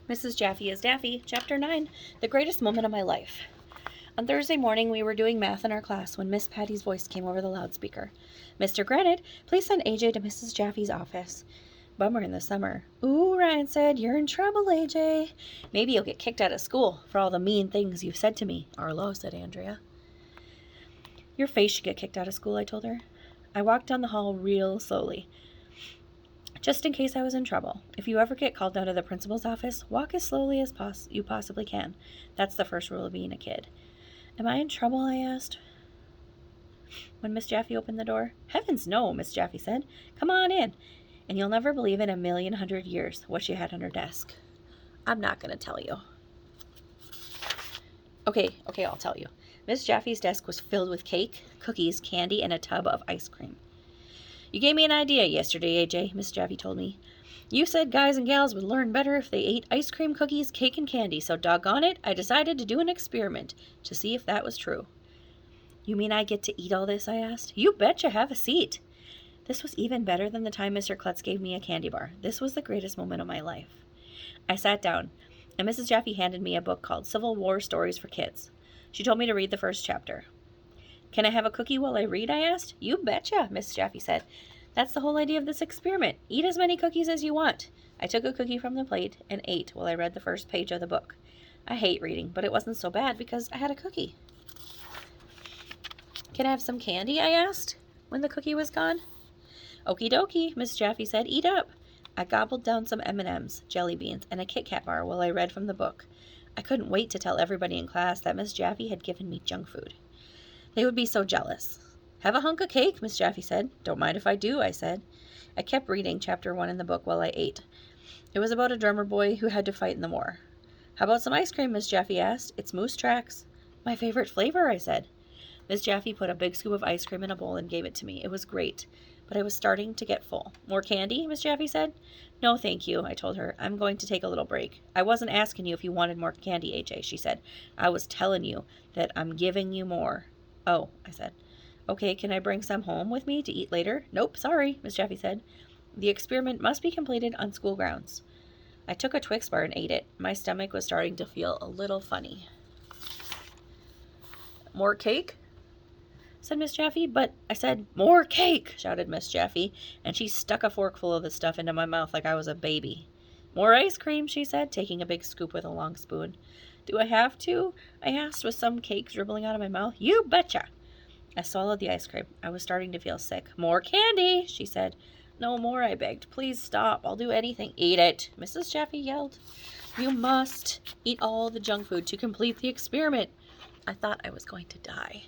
Mrs. Jaffee is Daffy, Chapter 9, The Greatest Moment of My Life. On Thursday morning, we were doing math in our class when Miss Patty's voice came over the loudspeaker. Mr. Granite, please send AJ to Mrs. Jaffee's office. Bummer in the summer. Ooh, Ryan said, you're in trouble, AJ. Maybe you'll get kicked out of school for all the mean things you've said to me, Arlo, said Andrea. Your face should get kicked out of school, I told her. I walked down the hall real slowly, just in case I was in trouble. If you ever get called down to the principal's office, walk as slowly as you possibly can. That's the first rule of being a kid. Am I in trouble? I asked. When Miss Jaffee opened the door. Heavens no, Miss Jaffee said. Come on in. And you'll never believe in 1,100,000 years what she had on her desk. I'm not going to tell you. Okay, I'll tell you. Miss Jaffee's desk was filled with cake, cookies, candy, and a tub of ice cream. You gave me an idea yesterday, AJ, Miss Jaffee told me. You said guys and gals would learn better if they ate ice cream, cookies, cake, and candy, so doggone it, I decided to do an experiment to see if that was true. You mean I get to eat all this, I asked. You betcha, have a seat. This was even better than the time Mr. Klutz gave me a candy bar. This was the greatest moment of my life. I sat down, and Mrs. Jaffee handed me a book called Civil War Stories for Kids. She told me to read the first chapter. Can I have a cookie while I read, I asked. You betcha, Miss Jaffee said. That's the whole idea of this experiment. Eat as many cookies as you want. I took a cookie from the plate and ate while I read the first page of the book. I hate reading, but it wasn't so bad because I had a cookie. Can I have some candy, I asked, when the cookie was gone. Okie dokie, Miss Jaffee said. Eat up. I gobbled down some M&Ms, jelly beans, and a Kit Kat bar while I read from the book. I couldn't wait to tell everybody in class that Miss Jaffee had given me junk food. They would be so jealous. Have a hunk of cake, Miss Jaffee said. Don't mind if I do, I said. I kept reading chapter 1 in the book while I ate. It was about a drummer boy who had to fight in the war. How about some ice cream, Miss Jaffee asked. It's Moose Tracks. My favorite flavor, I said. Miss Jaffee put a big scoop of ice cream in a bowl and gave it to me. It was great, but I was starting to get full. More candy, Miss Jaffee said. No, thank you, I told her. I'm going to take a little break. I wasn't asking you if you wanted more candy, AJ, she said. I was telling you that I'm giving you more. Oh, I said. Okay, can I bring some home with me to eat later? Nope, sorry, Miss Jaffee said. The experiment must be completed on school grounds. I took a Twix bar and ate it. My stomach was starting to feel a little funny. More cake? Said Miss Jaffee. But I said, more cake, shouted Miss Jaffee, and she stuck a forkful of the stuff into my mouth like I was a baby. More ice cream, she said, taking a big scoop with a long spoon. Do I have to? I asked with some cake dribbling out of my mouth. You betcha. I swallowed the ice cream. I was starting to feel sick. More candy, she said. No more, I begged. Please stop. I'll do anything. Eat it, Mrs. Jaffee yelled. You must eat all the junk food to complete the experiment. I thought I was going to die.